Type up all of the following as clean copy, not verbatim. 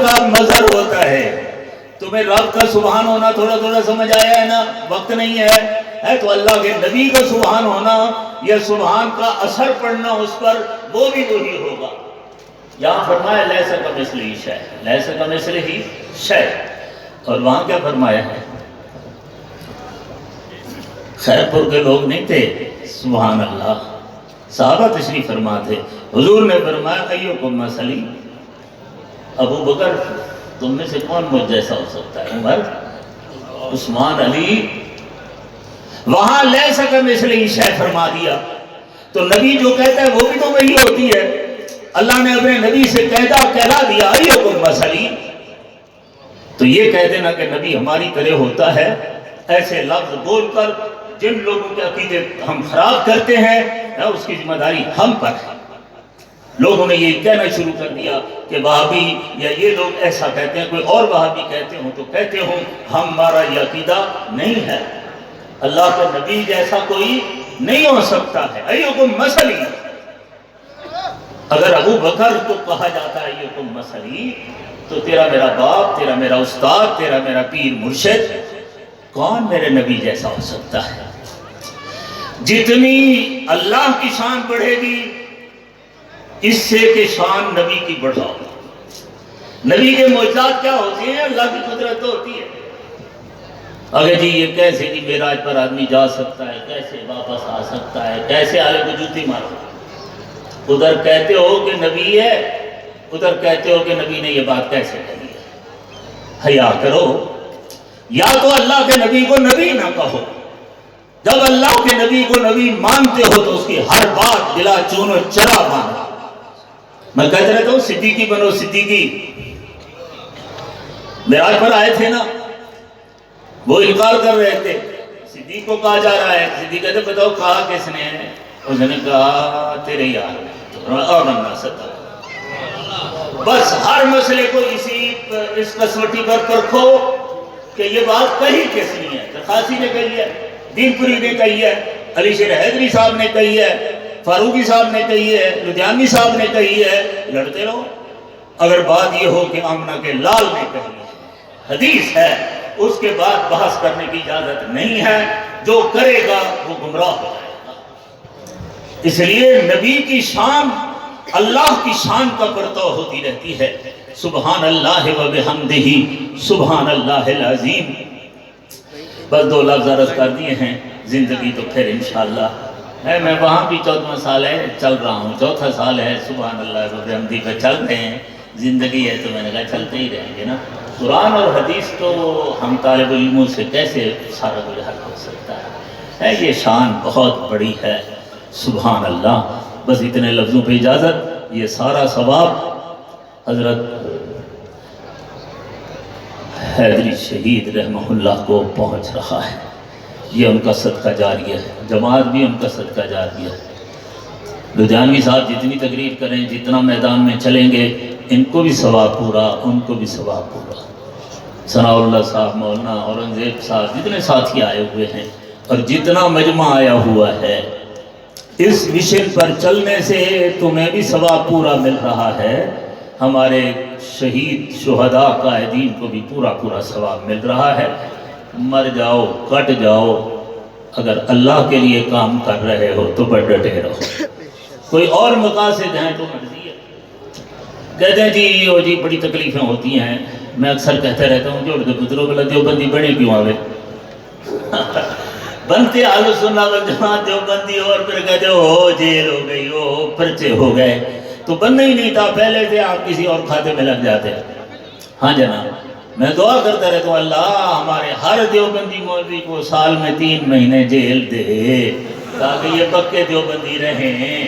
کا مظہر ہوتا ہے. تمہیں رب کا سبحان ہونا تھوڑا تھوڑا سمجھ آیا ہے نا؟ وقت نہیں ہے تو اللہ کے نبی کا سبحان ہونا یا سبحان کا اثر پڑنا اس پر وہ بھی وہی ہوگا. یہاں فرمایا لیس کمثلہ شیء، لیس کمثلہ شیء، اور وہاں کیا فرمایا ہے؟ خیر پور کے لوگ نہیں تھے، سبحان اللہ، صحابہ تشریف فرما تھے. حضور نے فرمایا ایکم مثلی، ابو بکر تم میں سے کون مجھ جیسا ہو سکتا ہے؟ عمر، عثمان، علی. وہاں لیس کمثلہ شیء فرما دیا تو نبی جو کہتا ہے وہ بھی تو وہی ہوتی ہے. اللہ نے اپنے نبی سے کہلا دیا ایکم مثلی، تو یہ کہہ دینا کہ نبی ہماری طرح ہوتا ہے. ایسے لفظ بول کر جن لوگوں کے عقیدے ہم خراب کرتے ہیں اس کی ذمہ داری ہم پر ہے. لوگوں نے یہ کہنا شروع کر دیا کہ وہابی یا یہ لوگ ایسا کہتے ہیں، کوئی اور وہابی کہتے ہوں تو کہتے ہوں، ہمارا یہ عقیدہ نہیں ہے. اللہ کے نبی جیسا کوئی نہیں ہو سکتا ہے. ایکم مثلی، اگر ابو بکر کو کہا جاتا ہے ایکم مثلی، تو تیرا میرا باپ، تیرا میرا استاد، تیرا میرا پیر مرشد، کون میرے نبی جیسا ہو سکتا ہے؟ جتنی اللہ کی شان بڑھے گی اس سے کہ شان نبی کی بڑھاؤ. نبی کے معجزات کیا ہوتے ہیں؟ اللہ کی قدرت ہوتی ہے. اگر جی یہ کیسے جی معراج پر آدمی جا سکتا ہے، کیسے واپس آ سکتا ہے، کیسے آلے کو جوتی مارو، ادھر کہتے ہو کہ نبی ہے، ادھر کہتے ہو کہ نبی نے یہ بات کیسے کہی ہے. حیا کرو. یا تو اللہ کے نبی کو نبی نہ کہو. جب اللہ کے نبی کو نبی مانتے ہو تو اس کی ہر بات بلا چون و چرا مانو. میں کہتا رہتا ہوں صدیقی بنو صدیقی. معراج پر آئے تھے نا، وہ انکار کر رہے تھے. صدیق کو کہا جا رہا ہے، صدیق کہتے بتاؤ کہا کس نے؟ اس نے کہا تیرے یار نے. اور بس ہر مسئلے کو اس کسوٹی پر پرکھو کہ یہ بات کہی کس نے ہے. ترخاسی نے کہی ہے، دین پوری نے کہی ہے، علی شیر حیدری صاحب نے کہی ہے، فاروقی صاحب نے کہی ہے، لدھیانوی صاحب نے کہی ہے. لڑتے رہو. اگر بات یہ ہو کہ آمنہ کے لال نے کہی ہے، حدیث ہے، اس کے بعد بحث کرنے کی اجازت نہیں ہے. جو کرے گا وہ گمراہ ہو جائے گا. اس لیے نبی کی شان اللہ کی شان کا پرتو ہوتی رہتی ہے. سبحان اللہ و بحمدہ سبحان اللہ العظیم. بس 2 لفظ عرض کر دیے ہیں. زندگی تو پھر انشاءاللہ ہے. میں وہاں بھی 14واں سال ہے چل رہا ہوں، 4تھا سال ہے سبحان اللہ و بحمدہ پہ چل رہے ہیں. زندگی ہے تو میں نے کہا چلتے ہی رہیں گے نا. قرآن اور حدیث تو ہم طالب علموں سے کیسے سارا کچھ حل ہو سکتا ہے. یہ شان بہت بڑی ہے. سبحان اللہ. بس اتنے لفظوں پہ اجازت. یہ سارا ثواب حضرت حیدری شہید رحمہ اللہ کو پہنچ رہا ہے. یہ ان کا صدقہ جاریہ ہے. جماعت بھی ان کا صدقہ جاریہ ہے. لدھیانوی صاحب جتنی تقریر کریں، جتنا میدان میں چلیں گے، ان کو بھی ثواب پورا، ان کو بھی ثواب پورا. ثناء اللہ صاحب، مولانا اورنگزیب صاحب، جتنے ساتھی آئے ہوئے ہیں اور جتنا مجمع آیا ہوا ہے، اس مشن پر چلنے سے تمہیں بھی ثواب پورا مل رہا ہے. ہمارے شہید شہداء قائدین کو بھی پورا پورا ثواب مل رہا ہے. مر جاؤ، کٹ جاؤ، اگر اللہ کے لیے کام کر رہے ہو تو بڑھ ڈٹے رہو. کوئی اور مقاصد ہیں تو مرضی ہے. کہتے ہیں جی بڑی تکلیفیں ہوتی ہیں. میں اکثر کہتا رہتا ہوں جوڑ کے پتروں کو دیوبندی بنے کیوں آوے. بنتے اہل سنت والجماعت دیوبندی اور پھر کہتے ہو جیل ہو گئی، ہو پرچے ہو گئے. تو بننا ہی نہیں تھا پہلے سے، آپ کسی اور کھاتے میں لگ جاتے. ہاں جناب، میں دعا کرتا رہتا ہوں اللہ ہمارے ہر دیوبندی مولوی کو سال میں 3 مہینے جیل دے تاکہ یہ پکے دیوبندی رہیں.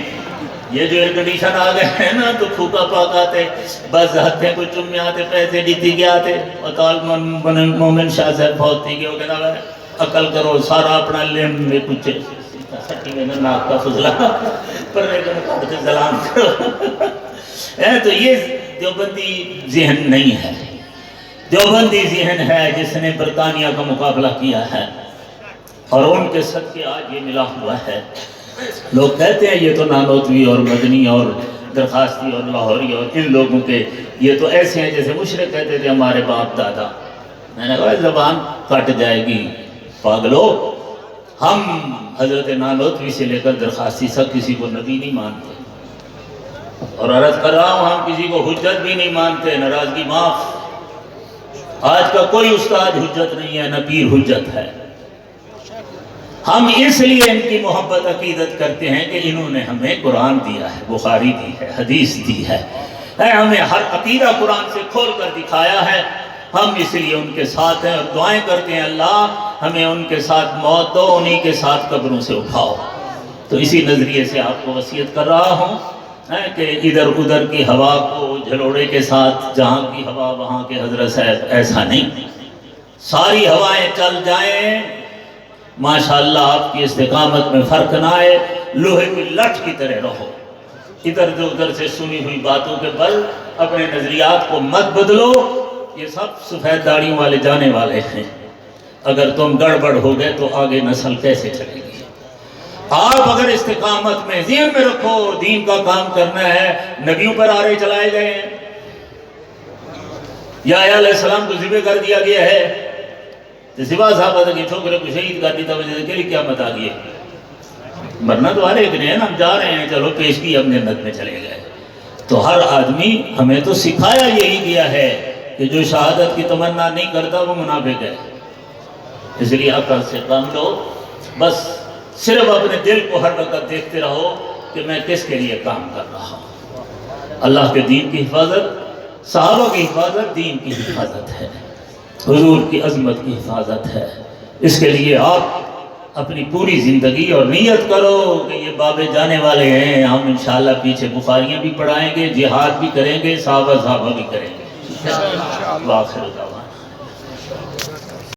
یہ جو ایئر کنڈیشن آ گئے ہیں نا تو پھوکا پاک آتے، بس ہتھے کو چمے آتے، پیسے دیتی گیا آتے. وطال مومن شاہ صاحب بہت تھی کہ وہ کہنا ہے عقل کرو، سارا اپنا لیم میں کچھ سٹی میں ناک کا فضلہ پر سلام کرو. تو یہ دیوبندی ذہن نہیں ہے. دیوبندی ذہن ہے جس نے برطانیہ کا مقابلہ کیا ہے اور ان کے صدقے آج یہ ملا ہوا ہے. لوگ کہتے ہیں یہ تو نانوتوی اور مدنی اور درخواستی اور لاہوری اور ان لوگوں کے یہ تو ایسے ہیں جیسے مشرق کہتے تھے ہمارے باپ دادا. میں نے کہا زبان کٹ جائے گی پاگلو. ہم حضرت نانوتوی سے لے کر درخواستی سب کسی کو نبی نہیں مانتے، اور عرض کر رہا ہوں ہم کسی کو حجت بھی نہیں مانتے. ناراضگی معاف. آج کا کوئی استاد حجت نہیں ہے، نہ پیر حجت ہے. ہم اس لیے ان کی محبت عقیدت کرتے ہیں کہ انہوں نے ہمیں قرآن دیا ہے، بخاری دی ہے، حدیث دی ہے، ہمیں ہر عقیدہ قرآن سے کھول کر دکھایا ہے. ہم اس لیے ان کے ساتھ ہیں اور دعائیں کرتے ہیں اللہ ہمیں ان کے ساتھ موت دو، انہی کے ساتھ قبروں سے اٹھاؤ. تو اسی نظریے سے آپ کو وصیت کر رہا ہوں کہ ادھر ادھر کی ہوا کو جھلوڑے کے ساتھ جہاں کی ہوا وہاں کے حضرت صاحب، ایسا نہیں. ساری ہوائیں چل جائیں، ماشاءاللہ آپ کی استقامت میں فرق نہ آئے، لوہے کی لٹ کی طرح رہو. ادھر ادھر سے سنی ہوئی باتوں کے بل اپنے نظریات کو مت بدلو. یہ سب سفید داڑیوں والے جانے والے ہیں. اگر تم گڑبڑ ہو گئے تو آگے نسل کیسے چلے گی؟ آپ اگر استقامت میں ذہن میں رکھو دین کا کام کرنا ہے. نبیوں پر آرے چلائے گئے ہیں، یا علیہ السلام کو ذبح کر دیا گیا ہے. سوا صاحبہ تک یہ چھوکرے کو شہید کر دیتا وجہ سے کیا مت آگئی ہے. مرنا تو ہر ایک نے ہے نا، ہم جا رہے ہیں، چلو پیش کی ہم جنت میں چلے گئے. تو ہر آدمی ہمیں تو سکھایا یہی گیا ہے کہ جو شہادت کی تمنا نہیں کرتا وہ منافق ہے. اس لیے عقل سے کام لو. بس صرف اپنے دل کو ہر وقت دیکھتے رہو کہ میں کس کے لیے کام کر رہا ہوں. اللہ کے دین کی حفاظت، صحابہ کی حفاظت، دین کی حفاظت ہے، حضور کی عظمت کی حفاظت ہے. اس کے لیے آپ اپنی پوری زندگی اور نیت کرو کہ یہ بابے جانے والے ہیں. ہم انشاءاللہ پیچھے بخاریاں بھی پڑھائیں گے، جہاد بھی کریں گے، صحابہ بھی کریں گے.